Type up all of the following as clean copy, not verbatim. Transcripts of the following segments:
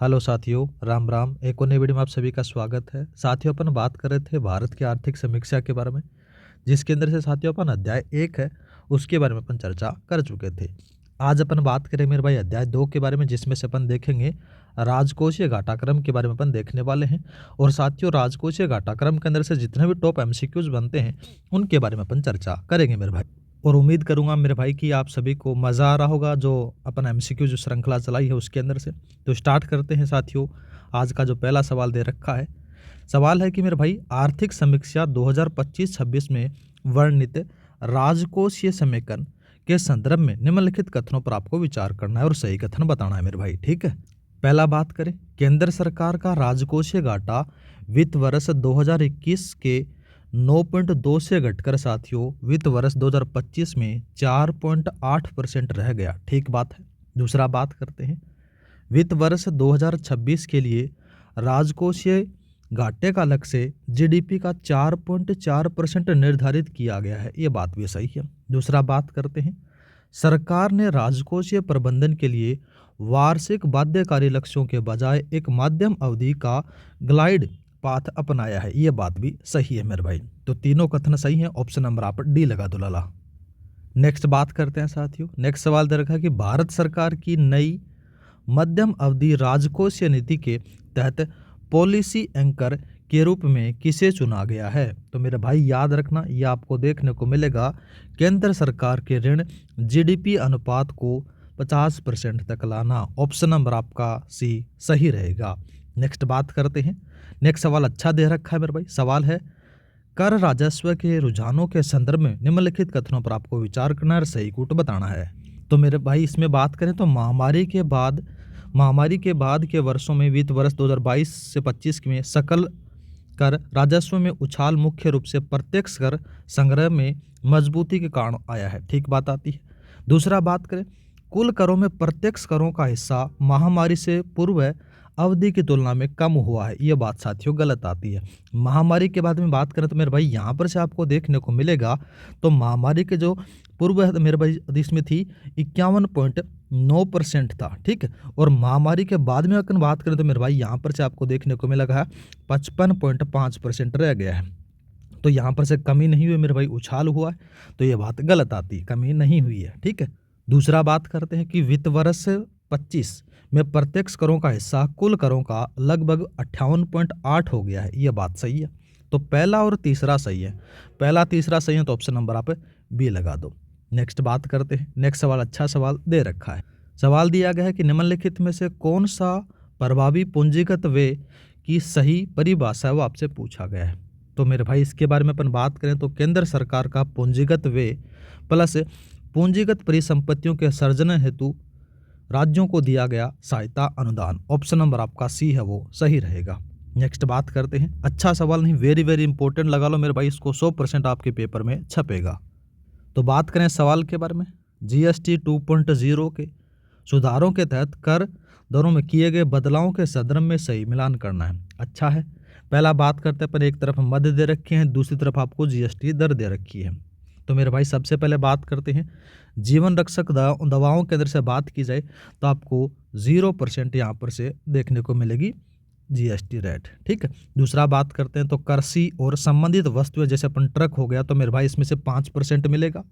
Hello साथियों, राम राम। एक और नई वीडियो में आप सभी का स्वागत है। साथियों, अपन बात कर रहे थे भारत की आर्थिक समीक्षा के बारे में, जिसके अंदर से साथियों अपन अध्याय 1 है उसके बारे में अपन चर्चा कर चुके थे। आज अपन बात करें मेरे भाई अध्याय 2 के बारे में, जिसमें से अपन देखेंगे राजकोषीय घाटाक्रम के बारे में अपन देखने वाले हैं। और साथियों, राजकोषीय घाटाक्रम के अंदर से जितने भी टॉप एमसीक्यूज बनते हैं उनके बारे में अपन चर्चा करेंगे मेरे भाई। और उम्मीद करूंगा मेरे भाई कि आप सभी को मज़ा आ रहा होगा जो अपन एमसीक्यू जो श्रृंखला चलाई है उसके अंदर से। तो स्टार्ट करते हैं साथियों। आज का जो पहला सवाल दे रखा है, सवाल है कि मेरे भाई आर्थिक समीक्षा 2025-26 में वर्णित राजकोषीय समेकन के संदर्भ में निम्नलिखित कथनों पर आपको विचार करना है और सही कथन बताना है मेरे भाई। ठीक है, पहला बात करें, केंद्र सरकार का राजकोषीय घाटा वित्त वर्ष 2021 के 9.2 से घटकर साथियों वित्त वर्ष 2025 में 4.8% रह गया। ठीक बात है। दूसरा बात करते हैं, वित्त वर्ष 2026 के लिए राजकोषीय घाटे का लक्ष्य जीडीपी का 4.4% निर्धारित किया गया है। ये बात भी सही है। दूसरा बात करते हैं, सरकार ने राजकोषीय प्रबंधन के लिए वार्षिक बाध्यकारी लक्ष्यों के बजाय एक मध्यम अवधि का ग्लाइड पाथ अपनाया है। ये बात भी सही है मेरे भाई। तो तीनों कथन सही हैं। ऑप्शन नंबर आप डी लगा दो लाला। नेक्स्ट बात करते हैं साथियों। नेक्स्ट सवाल दे रखा है कि भारत सरकार की नई मध्यम अवधि राजकोषीय नीति के तहत पॉलिसी एंकर के रूप में किसे चुना गया है। तो मेरे भाई याद रखना, ये आपको देखने को मिलेगा केंद्र सरकार के ऋण जीडीपी अनुपात को 50% तक लाना। ऑप्शन नंबर आपका सी सही रहेगा। नेक्स्ट बात करते हैं। नेक्स्ट सवाल अच्छा दे रखा है मेरे भाई। सवाल है, कर राजस्व के रुझानों के संदर्भ में निम्नलिखित कथनों पर आपको विचार करना है और सही कूट बताना है। तो मेरे भाई इसमें बात करें तो महामारी के बाद के वर्षों में वित्त वर्ष 2022 से 25 में सकल कर राजस्व में उछाल मुख्य रूप से प्रत्यक्ष कर संग्रह में मजबूती के कारण आया है। ठीक बात आती है। दूसरा बात करें, कुल करों में प्रत्यक्ष करों का हिस्सा महामारी से पूर्व अवधि की तुलना में कम हुआ है। ये बात साथियों गलत आती है। महामारी के बाद में बात करें तो मेरे भाई यहाँ पर से आपको देखने को मिलेगा, तो महामारी के जो पूर्व मेरे भाई इसमें थी 51.9% था। ठीक है, और महामारी के बाद में अगर बात करें तो मेरे भाई यहाँ पर से आपको देखने को मिलेगा 55.5% रह गया है। तो यहाँ पर से कमी नहीं हुई मेरे भाई, उछाल हुआ है। तो ये बात गलत आती है, कमी नहीं हुई है। ठीक है। दूसरा बात करते हैं कि वित्त वर्ष 25 में प्रत्यक्ष करों का हिस्सा कुल करों का लगभग 58.8 हो गया है। ये बात सही है। तो पहला और तीसरा सही है। पहला तीसरा सही है तो ऑप्शन नंबर आप बी लगा दो। नेक्स्ट बात करते हैं। नेक्स्ट सवाल अच्छा सवाल दे रखा है। सवाल दिया गया है कि निम्नलिखित में से कौन सा प्रभावी पूंजीगत व्यय की सही परिभाषा है, वो आपसे पूछा गया है। तो मेरे भाई इसके बारे में अपन बात करें तो केंद्र सरकार का पूंजीगत व्यय प्लस पूंजीगत परिसंपत्तियों के सर्जन हेतु राज्यों को दिया गया सहायता अनुदान। ऑप्शन नंबर आपका सी है, वो सही रहेगा। नेक्स्ट बात करते हैं। अच्छा सवाल नहीं, वेरी वेरी इंपॉर्टेंट लगा लो मेरे भाई, इसको 100% आपके पेपर में छपेगा। तो बात करें सवाल के बारे में, जीएसटी 2.0 के सुधारों के तहत कर दरों में किए गए बदलावों के संदर्भ में सही मिलान करना है। अच्छा है। पहला बात करते हैं पर एक तरफ मध्य दे रखे हैं, दूसरी तरफ आपको जीएसटी दर दे रखी है। तो मेरे भाई सबसे पहले बात करते हैं जीवन रक्षक दवाओं के अंदर से बात की जाए तो आपको 0% यहाँ पर से देखने को मिलेगी जीएसटी रेट। ठीक है। दूसरा बात करते हैं तो कृषि और संबंधित वस्तुएं जैसे अपन ट्रक हो गया तो मेरे भाई इसमें से 5% मिलेगा।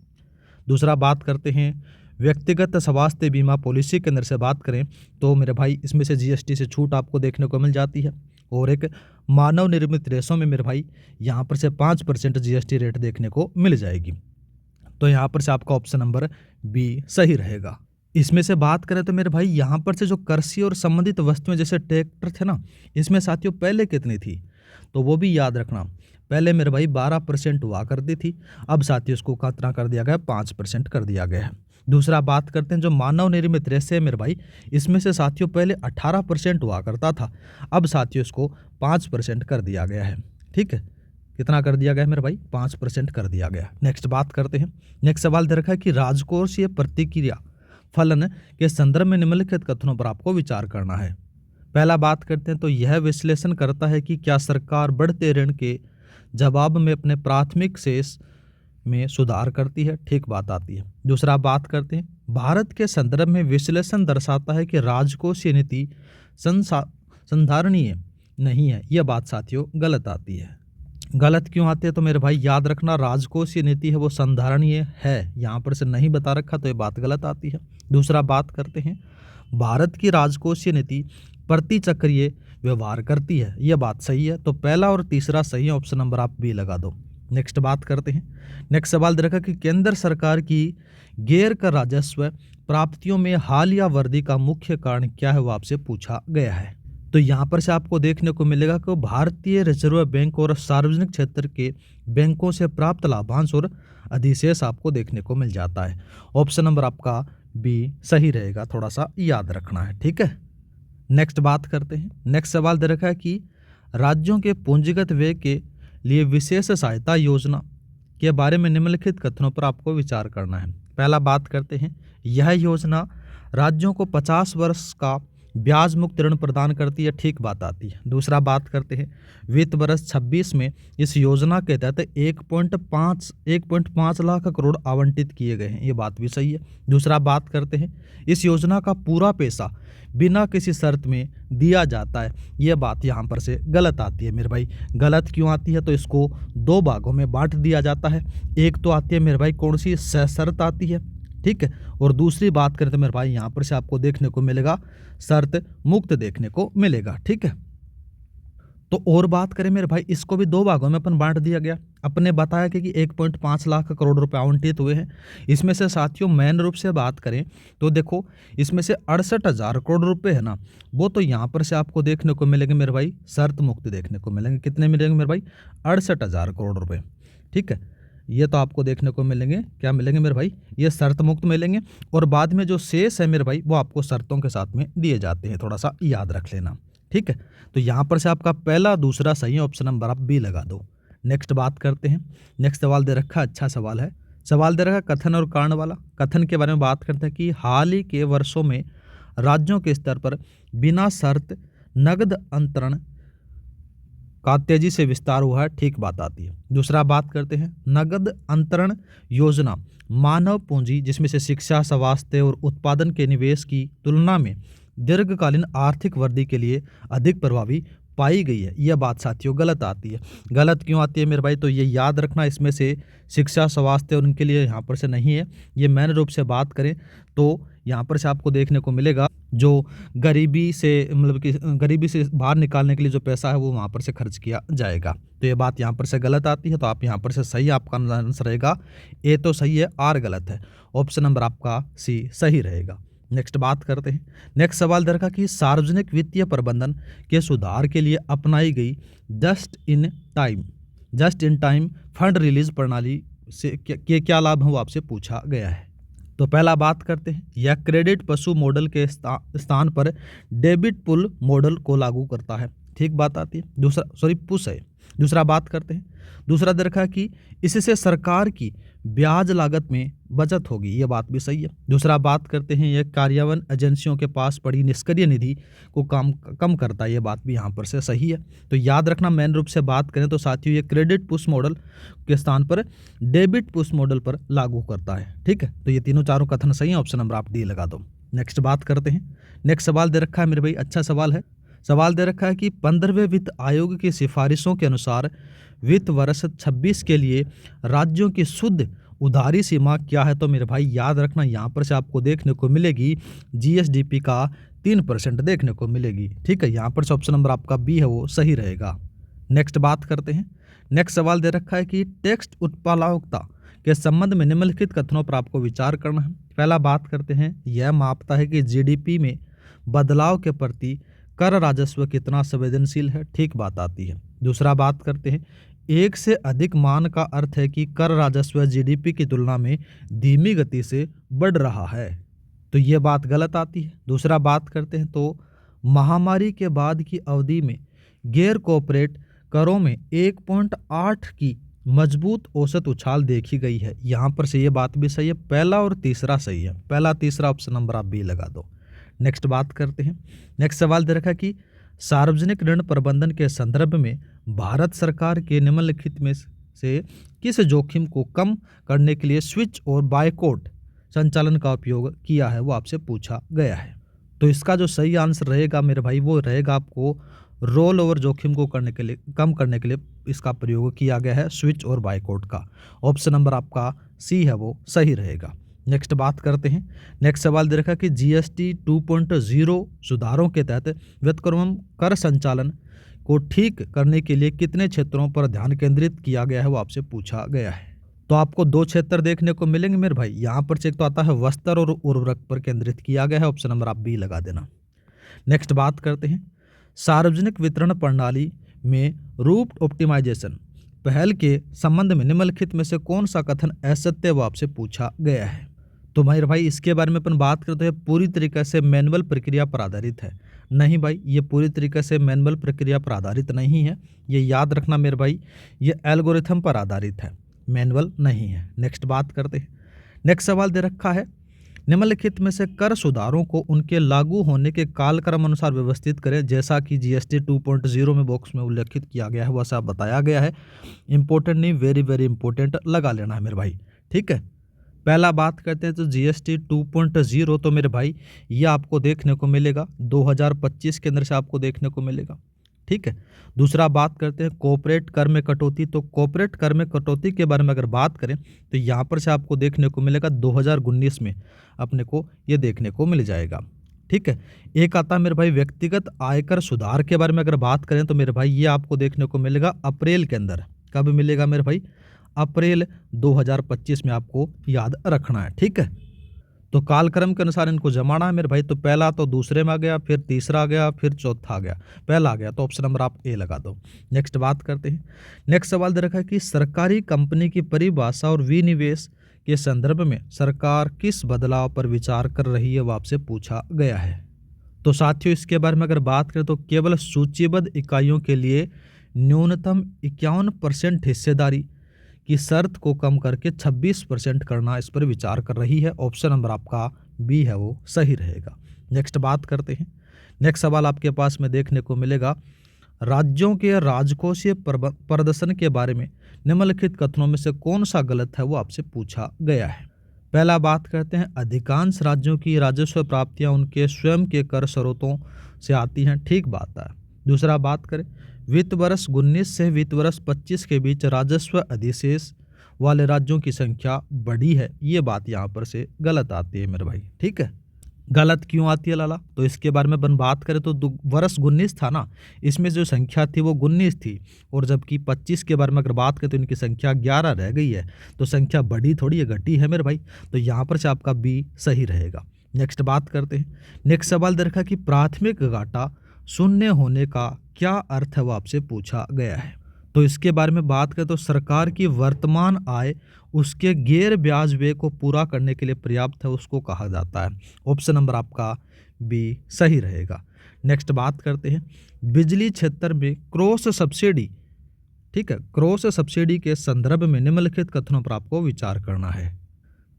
दूसरा बात करते हैं व्यक्तिगत स्वास्थ्य बीमा पॉलिसी के अंदर से बात करें तो मेरे भाई इसमें से जीएसटी से छूट आपको देखने को मिल जाती है। और एक मानव निर्मित रेशों में मेरे भाई यहाँ पर से 5% जीएसटी रेट देखने को मिल जाएगी। तो यहाँ पर से आपका ऑप्शन नंबर बी सही रहेगा। इसमें से बात करें तो मेरे भाई यहाँ पर से जो कृषि और संबंधित वस्तुएं जैसे ट्रैक्टर थे ना, इसमें साथियों पहले कितनी थी तो वो भी याद रखना। पहले मेरे भाई 12% हुआ करती थी, अब साथियों इसको कितना कर दिया गया, 5% कर दिया गया है। दूसरा बात करते हैं जो मानव निर्मित रेशे है मेरे भाई, इसमें से साथियों पहले 18% हुआ करता था, अब साथियों इसको 5% कर दिया गया है। ठीक है, कितना कर दिया गया है मेरे भाई, 5% कर दिया गया। नेक्स्ट बात करते हैं। नेक्स्ट सवाल दे रखा है कि राजकोषीय प्रतिक्रिया फलन के संदर्भ में निम्नलिखित कथनों पर आपको विचार करना है। पहला बात करते हैं तो यह विश्लेषण करता है कि क्या सरकार बढ़ते ऋण के जवाब में अपने प्राथमिक शेष में सुधार करती है। ठीक बात आती है। दूसरा बात करते हैं, भारत के संदर्भ में विश्लेषण दर्शाता है कि राजकोषीय नीति संधारणीय नहीं है। यह बात साथियों गलत आती है। गलत क्यों आती है तो मेरे भाई याद रखना, राजकोषीय नीति है वो संधारणीय है, यहाँ पर से नहीं बता रखा तो ये बात गलत आती है। दूसरा बात करते हैं, भारत की राजकोषीय नीति प्रतिचक्रीय व्यवहार करती है, यह बात सही है। तो पहला और तीसरा सही है, ऑप्शन नंबर आप बी लगा दो। नेक्स्ट बात करते हैं, नेक्स्ट सवाल दे रखा कि केंद्र सरकार की गैर कर राजस्व प्राप्तियों में हालिया वृद्धि का मुख्य कारण क्या है, वो आपसे पूछा गया है। तो यहाँ पर से आपको देखने को मिलेगा कि भारतीय रिजर्व बैंक और सार्वजनिक क्षेत्र के बैंकों से प्राप्त लाभांश और अधिशेष आपको देखने को मिल जाता है। ऑप्शन नंबर आपका बी सही रहेगा, थोड़ा सा याद रखना है, ठीक है। नेक्स्ट बात करते हैं, नेक्स्ट सवाल दे रखा है कि राज्यों के पूंजीगत व्यय के लिए विशेष सहायता योजना के बारे में निम्नलिखित कथनों पर आपको विचार करना है। पहला बात करते हैं, यह योजना राज्यों को 50 वर्ष का ब्याज मुक्त ऋण प्रदान करती है, ठीक बात आती है। दूसरा बात करते हैं, वित्त वर्ष 26 में इस योजना के तहत 1.5 लाख करोड़ आवंटित किए गए हैं, ये बात भी सही है। दूसरा बात करते हैं, इस योजना का पूरा पैसा बिना किसी शर्त में दिया जाता है, यह बात यहाँ पर से गलत आती है मेरे भाई। गलत क्यों आती है तो इसको दो भागों में बांट दिया जाता है। एक तो आती है मेरे भाई कौन सी, सशर्त आती है, ठीक है। और दूसरी बात करें तो मेरे भाई यहाँ पर से आपको देखने को मिलेगा शर्त मुक्त देखने को मिलेगा, ठीक है। तो और बात करें मेरे भाई, इसको भी दो भागों में अपन बांट दिया गया। अपने बताया कि 1.5 लाख करोड़ रुपए आवंटित हुए हैं। इसमें से साथियों मेन रूप से बात करें तो देखो इसमें से 68,000 करोड़ रुपए है ना, वो तो यहाँ पर से आपको देखने को मिलेंगे मेरे भाई शर्त मुक्त देखने को मिलेंगे। कितने मिलेंगे मेरे भाई, 68,000 करोड़ रुपए, ठीक है। ये तो आपको देखने को मिलेंगे, क्या मिलेंगे मेरे भाई, ये शर्त मुक्त मिलेंगे। और बाद में जो शेष है मेरे भाई वो आपको शर्तों के साथ में दिए जाते हैं, थोड़ा सा याद रख लेना, ठीक है। तो यहाँ पर से आपका पहला दूसरा सही है, ऑप्शन नंबर आप बी लगा दो। नेक्स्ट बात करते हैं, नेक्स्ट सवाल दे रखा, अच्छा सवाल है, सवाल दे रखा कथन और कारण वाला। कथन के बारे में बात करते हैं कि हाल ही के वर्षों में राज्यों के स्तर पर बिना शर्त नगद अंतरण का तेजी से विस्तार हुआ है, ठीक बात आती है। दूसरा बात करते हैं, नगद अंतरण योजना मानव पूंजी जिसमें से शिक्षा, स्वास्थ्य और उत्पादन के निवेश की तुलना में दीर्घकालीन आर्थिक वृद्धि के लिए अधिक प्रभावी पाई गई है, यह बात साथियों गलत आती है। गलत क्यों आती है मेरे भाई, तो ये याद रखना, इसमें से शिक्षा, स्वास्थ्य उनके लिए यहाँ पर से नहीं है। ये मेन रूप से बात करें तो यहाँ पर से आपको देखने को मिलेगा जो गरीबी से मतलब कि गरीबी से बाहर निकालने के लिए जो पैसा है वो वहाँ पर से खर्च किया जाएगा। तो ये बात यहाँ पर से गलत आती है। तो आप यहाँ पर से सही आपका आंसर रहेगा, ए तो सही है, आर गलत है। ऑप्शन नंबर आपका सी सही रहेगा। नेक्स्ट बात करते हैं, नेक्स्ट सवाल दे रखा कि सार्वजनिक वित्तीय प्रबंधन के सुधार के लिए अपनाई गई just in time fund release प्रणाली से के क्या लाभ है वो आपसे पूछा गया है। तो पहला बात करते हैं, यह क्रेडिट पशु मॉडल के स्थान पर डेबिट पुल मॉडल को लागू करता है, ठीक बात आती है। दूसरा पुश है। दूसरा बात करते हैं, दूसरा दे रखा है कि इससे सरकार की ब्याज लागत में बचत होगी, यह बात भी सही है। दूसरा बात करते हैं, यह कार्यान्वयन एजेंसियों के पास पड़ी निष्क्रिय निधि को कम करता है, यह बात भी यहाँ पर से सही है। तो याद रखना, मेन रूप से बात करें तो साथियों ये क्रेडिट पुश मॉडल के स्थान पर डेबिट पुश मॉडल पर लागू करता है, ठीक है। तो ये तीनों चारों कथन सही है, ऑप्शन नंबर आप डी लगा दो। नेक्स्ट बात करते हैं, नेक्स्ट सवाल दे रखा है मेरे भाई, अच्छा सवाल है। सवाल दे रखा है कि 15वें वित्त आयोग की सिफारिशों के अनुसार वित्त वर्ष 26 के लिए राज्यों की शुद्ध उधारी सीमा क्या है। तो मेरे भाई याद रखना, यहाँ पर से आपको देखने को मिलेगी जीएसडीपी का 3% देखने को मिलेगी, ठीक है। यहाँ पर से ऑप्शन नंबर आपका बी है वो सही रहेगा। नेक्स्ट बात करते हैं, नेक्स्ट सवाल दे रखा है कि टैक्स उत्पादकता के संबंध में निम्नलिखित कथनों पर आपको विचार करना है। पहला बात करते हैं, यह मापता है कि जीडीपी में बदलाव के प्रति कर राजस्व कितना संवेदनशील है, ठीक बात आती है। दूसरा बात करते हैं, एक से अधिक मान का अर्थ है कि कर राजस्व जीडीपी की तुलना में धीमी गति से बढ़ रहा है, तो ये बात गलत आती है। दूसरा बात करते हैं तो महामारी के बाद की अवधि में गैर कॉर्पोरेट करों में 1.8 की मजबूत औसत उछाल देखी गई है, यहाँ पर से ये बात भी सही है। पहला और तीसरा सही है, पहला तीसरा ऑप्शन नंबर आप बी लगा दो। नेक्स्ट बात करते हैं, नेक्स्ट सवाल दे रखा कि सार्वजनिक ऋण प्रबंधन के संदर्भ में भारत सरकार के निम्नलिखित में से किस जोखिम को कम करने के लिए स्विच और बायकॉट संचालन का उपयोग किया है, वो आपसे पूछा गया है। तो इसका जो सही आंसर रहेगा मेरे भाई वो रहेगा आपको रोल ओवर जोखिम को करने के लिए, कम करने के लिए इसका प्रयोग किया गया है स्विच और बायकॉट का। ऑप्शन नंबर आपका सी है वो सही रहेगा। नेक्स्ट बात करते हैं। नेक्स्ट सवाल दे रखा है कि जीएसटी 2.0 सुधारों के तहत व्यतिक्रम कर संचालन को ठीक करने के लिए कितने क्षेत्रों पर ध्यान केंद्रित किया गया है वो आपसे पूछा गया है। तो आपको दो क्षेत्र देखने को मिलेंगे मेरे भाई। यहाँ पर से एक तो आता है वस्त्र और उर्वरक पर केंद्रित किया गया है। ऑप्शन नंबर आप बी लगा देना। नेक्स्ट बात करते हैं। सार्वजनिक वितरण प्रणाली में रूट ऑप्टिमाइजेशन पहल के संबंध में निम्नलिखित में से कौन सा कथन असत्य वो आपसे पूछा गया है। तो मेरे भाई इसके बारे में अपन बात करते हैं पूरी तरीके से मैनुअल प्रक्रिया पर आधारित है। नहीं भाई, ये पूरी तरीके से मैनुअल प्रक्रिया पर आधारित नहीं है, ये याद रखना मेरे भाई, ये एल्गोरिथम पर आधारित है, मैनुअल नहीं है। नेक्स्ट बात करते हैं। नेक्स्ट सवाल दे रखा है निम्नलिखित में से कर सुधारों को उनके लागू होने के कालक्रम अनुसार व्यवस्थित करें जैसा कि जीएसटी 2.0 में बॉक्स में उल्लेखित किया गया है वैसा बताया गया है। इंपॉर्टेंट नहीं, वेरी वेरी इंपॉर्टेंट लगा लेना है मेरे भाई, ठीक है। पहला बात करते हैं तो जीएसटी 2.0 तो मेरे भाई ये आपको देखने को मिलेगा 2025 के अंदर से आपको देखने को मिलेगा, ठीक है। दूसरा बात करते हैं कॉर्पोरेट कर में कटौती। तो कॉर्पोरेट कर में कटौती के बारे में अगर बात करें तो यहाँ पर से आपको देखने को मिलेगा 2019 में अपने को ये देखने को मिल जाएगा, ठीक है। एक आता है मेरे भाई व्यक्तिगत आयकर सुधार के बारे में अगर बात करें तो मेरे भाई ये आपको देखने को मिलेगा अप्रैल के अंदर। कब मिलेगा मेरे भाई? अप्रैल 2025 में आपको याद रखना है, ठीक है। तो कालक्रम के अनुसार इनको जमाना है मेरे भाई। तो पहला तो दूसरे में आ गया, फिर तीसरा आ गया, फिर चौथा आ गया, पहला आ गया, तो ऑप्शन नंबर आप ए लगा दो। नेक्स्ट बात करते हैं। नेक्स्ट सवाल दे रखा है कि सरकारी कंपनी की परिभाषा और विनिवेश के संदर्भ में सरकार किस बदलाव पर विचार कर रही है वो आपसे पूछा गया है। तो साथियों इसके बारे में अगर बात करें तो केवल सूचीबद्ध इकाइयों के लिए न्यूनतम 51% हिस्सेदारी की शर्त को कम करके 26% करना इस पर विचार कर रही है। ऑप्शन नंबर आपका बी है वो सही रहेगा। नेक्स्ट बात करते हैं। नेक्स्ट सवाल आपके पास में देखने को मिलेगा राज्यों के राजकोषीय प्रदर्शन के बारे में निम्नलिखित कथनों में से कौन सा गलत है वो आपसे पूछा गया है। पहला बात करते हैं अधिकांश राज्यों की राजस्व प्राप्तियां उनके स्वयं के कर स्रोतों से आती हैं, ठीक बात है। दूसरा बात करें वित्त वर्ष 19 से वित्त वर्ष 25 के बीच राजस्व अधिशेष वाले राज्यों की संख्या बढ़ी है, ये बात यहाँ पर से गलत आती है मेरे भाई, ठीक है। गलत क्यों आती है लाला? तो इसके बारे में अपन बात करें तो वर्ष 19 था ना, इसमें जो संख्या थी वो 19 थी, और जबकि 25 के बारे में अगर बात करें तो इनकी संख्या 11 रह गई है। तो संख्या बढ़ी थोड़ी है, घटी है मेरे भाई। तो यहाँ पर से आपका बी सही रहेगा। नेक्स्ट बात करते हैं। नेक्स्ट सवाल दे रखा कि प्राथमिक घाटा शून्य होने का क्या अर्थ है वो आपसे पूछा गया है। तो इसके बारे में बात करें तो सरकार की वर्तमान आय उसके गैर ब्याज व्यय को पूरा करने के लिए पर्याप्त है, उसको कहा जाता है। ऑप्शन नंबर आपका बी सही रहेगा। नेक्स्ट बात करते हैं बिजली क्षेत्र में क्रॉस सब्सिडी, ठीक है, क्रॉस सब्सिडी के संदर्भ में निम्नलिखित कथनों पर आपको विचार करना है।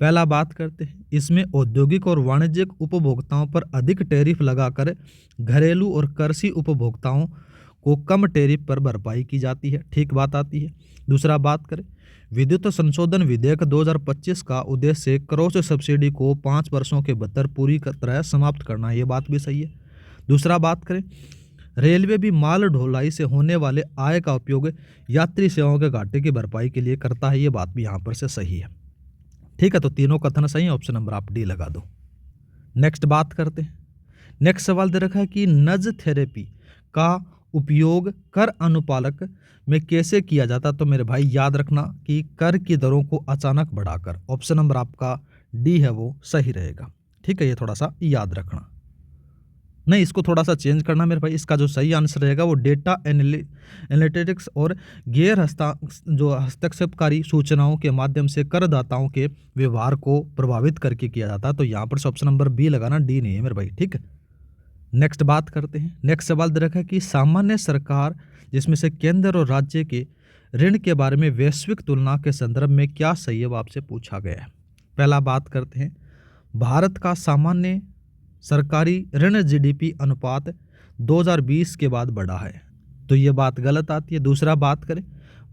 पहला बात करते हैं इसमें औद्योगिक और वाणिज्यिक उपभोक्ताओं पर अधिक टैरिफ लगाकर घरेलू और कृषि उपभोक्ताओं को कम टैरिफ पर भरपाई की जाती है, ठीक बात आती है। दूसरा बात करें विद्युत संशोधन विधेयक 2025 का उद्देश्य क्रॉस सब्सिडी को 5 वर्षों के भीतर पूरी तरह समाप्त करना है, ये बात भी सही है। दूसरा बात करें रेलवे भी माल ढुलाई से होने वाले आय का उपयोग यात्री सेवाओं के घाटे की भरपाई के लिए करता है, ये बात भी यहाँ पर से सही है, ठीक है। तो तीनों कथन सही है, ऑप्शन नंबर आप डी लगा दो। नेक्स्ट बात करते हैं। नेक्स्ट सवाल दे रखा है कि नज थेरेपी का उपयोग कर अनुपालक में कैसे किया जाता। तो मेरे भाई याद रखना कि कर की दरों को अचानक बढ़ाकर। ऑप्शन नंबर आपका डी है वो सही रहेगा, ठीक है। ये थोड़ा सा याद रखना, नहीं इसको थोड़ा सा चेंज करना मेरे भाई। इसका जो सही आंसर रहेगा वो डेटा एनालिटिक्स और गैर हस्तक्षेपकारी सूचनाओं के माध्यम से करदाताओं के व्यवहार को प्रभावित करके किया जाता है। तो यहाँ पर ऑप्शन नंबर बी लगाना, डी नहीं है मेरे भाई, ठीक है। नेक्स्ट बात करते हैं। नेक्स्ट सवाल दे रखा है कि सामान्य सरकार जिसमें से केंद्र और राज्य के ऋण के बारे में वैश्विक तुलना के संदर्भ में क्या सही है वो आपसे पूछा गया है। पहला बात करते हैं भारत का सामान्य सरकारी ऋण जीडीपी अनुपात 2020 के बाद बढ़ा है, तो ये बात गलत आती है। दूसरा बात करें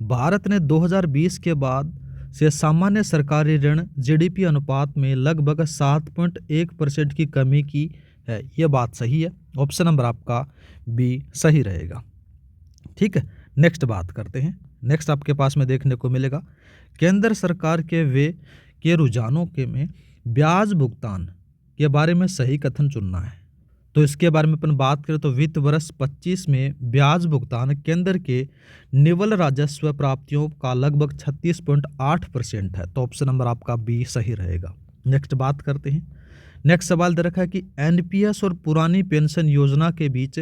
भारत ने 2020 के बाद से सामान्य सरकारी ऋण जीडीपी अनुपात में लगभग 7.1% की कमी की है। ये बात सही है, ऑप्शन नंबर आपका बी सही रहेगा। ठीक है, नेक्स्ट बात करते हैं। नेक्स्ट आपके पास में देखने को मिलेगा केंद्र सरकार के रुझानों के में ब्याज भुगतान के बारे में सही कथन चुनना है। तो इसके बारे में अपन बात करें तो वित्त वर्ष 25 में ब्याज भुगतान केंद्र के निवल राजस्व प्राप्तियों का लगभग 36.8% है। तो ऑप्शन नंबर आपका बी सही रहेगा। नेक्स्ट बात करते हैं। नेक्स्ट सवाल दे रखा है कि एनपीएस और पुरानी पेंशन योजना के बीच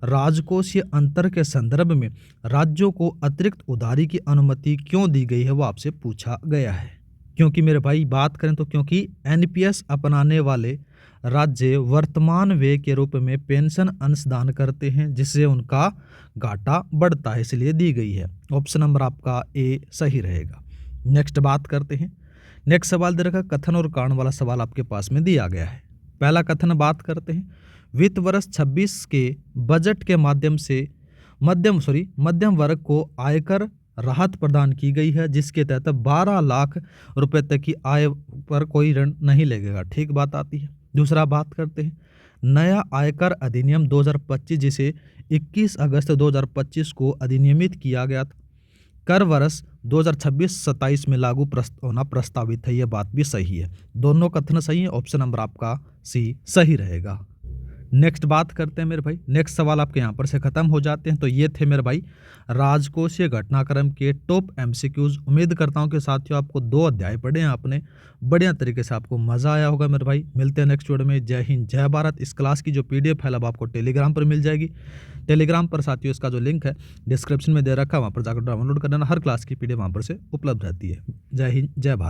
राजकोषीय अंतर के संदर्भ में राज्यों को अतिरिक्त उधारी की अनुमति क्यों दी गई है, वो आपसे पूछा गया है। क्योंकि मेरे भाई बात करें तो क्योंकि एनपीएस अपनाने वाले राज्य वर्तमान व्यय के रूप में पेंशन अंशदान करते हैं, जिससे उनका घाटा बढ़ता है, इसलिए दी गई है। ऑप्शन नंबर आपका ए सही रहेगा। नेक्स्ट बात करते हैं। नेक्स्ट सवाल दे रखा कथन और कारण वाला सवाल आपके पास में दिया गया है। पहला कथन बात करते हैं। वित्त वर्ष 26 के बजट के माध्यम से मध्यम वर्ग को आयकर राहत प्रदान की गई है, जिसके तहत 12 लाख रुपए तक की आय पर कोई ऋण नहीं लगेगा। ठीक बात आती है। दूसरा बात करते हैं। नया आयकर अधिनियम 2025 जिसे 21 अगस्त 2025 को अधिनियमित किया गया था, कर वर्ष 2026-27 में लागू होना प्रस्तावित है। यह बात भी सही है। दोनों कथन सही है। ऑप्शन नंबर आपका सी सही रहेगा। नेक्स्ट बात करते हैं मेरे भाई। नेक्स्ट सवाल आपके यहाँ पर से खत्म हो जाते हैं। तो ये थे मेरे भाई राजकोषीय घटनाक्रम के टॉप एमसीक्यूज। उम्मीद करता हूँ कि साथियों आपको 2 अध्याय पढ़े हैं आपने, बढ़िया तरीके से आपको मजा आया होगा मेरे भाई। मिलते हैं नेक्स्ट वीडियो में। जय हिंद, जय भारत। इस क्लास की जो पीडीएफ है अब आपको टेलीग्राम पर मिल जाएगी। टेलीग्राम पर साथियों इसका जो लिंक है डिस्क्रिप्शन में दे रखा है, वहाँ पर जाकर डाउनलोड कर लेना। हर क्लास की पीडीएफ वहाँ पर से उपलब्ध रहती है। जय हिंद, जय भारत।